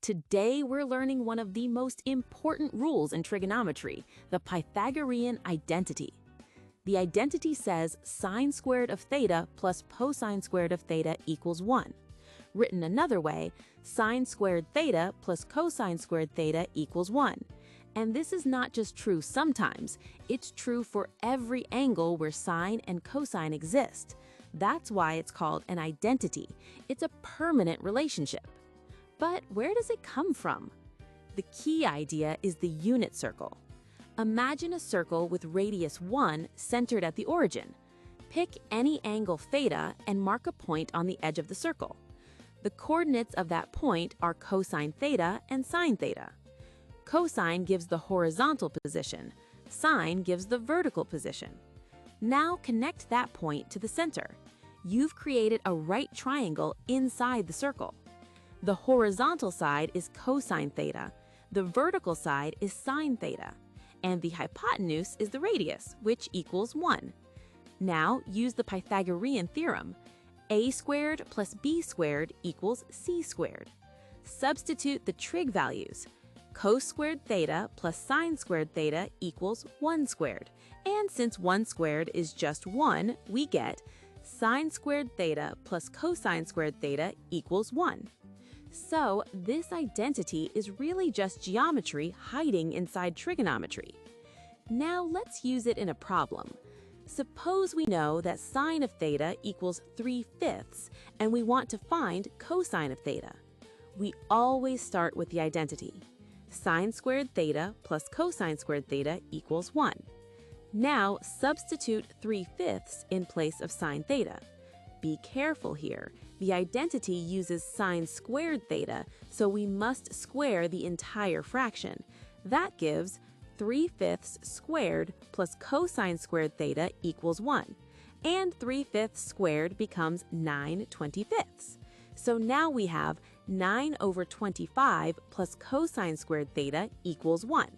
Today, we're learning one of the most important rules in trigonometry, the Pythagorean identity. The identity says sine squared of theta plus cosine squared of theta equals 1. Written another way, sine squared theta plus cosine squared theta equals 1. And this is not just true sometimes, it's true for every angle where sine and cosine exist. That's why it's called an identity. It's a permanent relationship. But where does it come from? The key idea is the unit circle. Imagine a circle with radius 1 centered at the origin. Pick any angle theta and mark a point on the edge of the circle. The coordinates of that point are cosine theta and sine theta. Cosine gives the horizontal position, sine gives the vertical position. Now connect that point to the center. You've created a right triangle inside the circle. The horizontal side is cosine theta, the vertical side is sine theta, and the hypotenuse is the radius, which equals 1. Now use the Pythagorean theorem. A squared plus b squared equals c squared. Substitute the trig values. Cos squared theta plus sine squared theta equals 1 squared. And since 1 squared is just 1, we get sine squared theta plus cosine squared theta equals 1. So this identity is really just geometry hiding inside trigonometry. Now let's use it in a problem. Suppose we know that sine of theta equals 3/5 and we want to find cosine of theta. We always start with the identity. Sine squared theta plus cosine squared theta equals 1. Now substitute 3/5 in place of sine theta. Be careful here. The identity uses sine squared theta, so we must square the entire fraction. That gives 3/5 squared plus cosine squared theta equals 1. And 3/5 squared becomes 9/25. So now we have 9/25 plus cosine squared theta equals 1.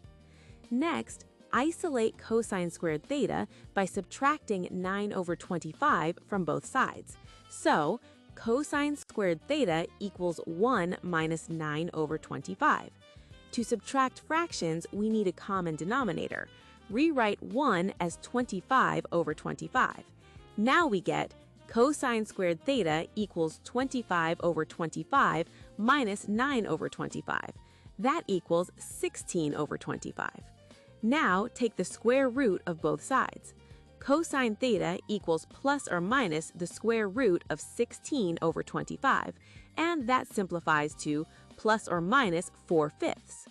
Next, isolate cosine squared theta by subtracting 9/25 from both sides. So, cosine squared theta equals 1 minus 9/25. To subtract fractions, we need a common denominator. Rewrite 1 as 25/25. Now we get cosine squared theta equals 25/25 minus 9/25. That equals 16/25. Now take the square root of both sides. Cosine theta equals plus or minus the square root of 16/25, and that simplifies to plus or minus 4/5.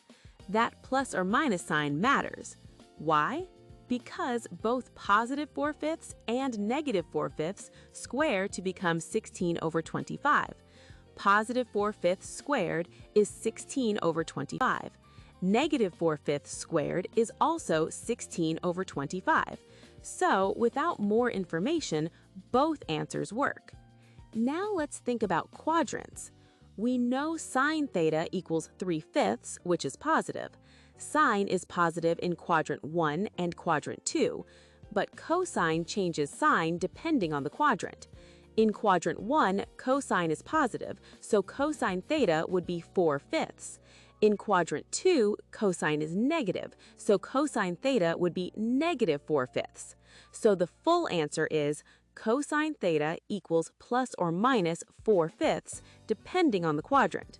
That plus or minus sign matters. Why? Because both positive 4/5 and negative 4/5 square to become 16/25. Positive 4/5 squared is 16/25. Negative 4/5 squared is also 16/25. So, without more information, both answers work. Now let's think about quadrants. We know sine theta equals 3/5, which is positive. Sine is positive in quadrant 1 and quadrant 2, but cosine changes sign depending on the quadrant. In quadrant 1, cosine is positive, so cosine theta would be 4/5. In quadrant 2, cosine is negative, so cosine theta would be negative 4/5. So the full answer is cosine theta equals plus or minus 4/5, depending on the quadrant.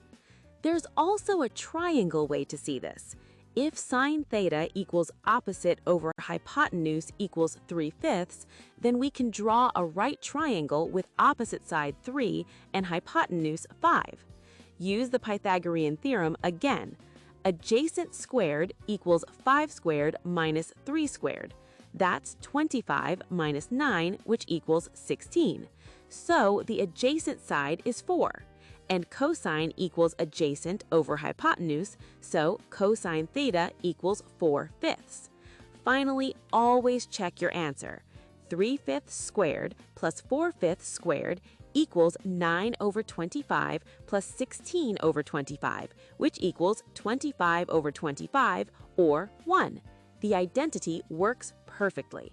There's also a triangle way to see this. If sine theta equals opposite over hypotenuse equals 3/5, then we can draw a right triangle with opposite side 3 and hypotenuse 5. Use the Pythagorean theorem again. Adjacent squared equals 5 squared minus 3 squared. That's 25 minus 9, which equals 16. So the adjacent side is 4. And cosine equals adjacent over hypotenuse, so cosine theta equals 4/5. Finally, always check your answer. 3/5 squared plus 4/5 squared equals 9/25 plus 16/25, which equals 25/25 or 1. The identity works perfectly.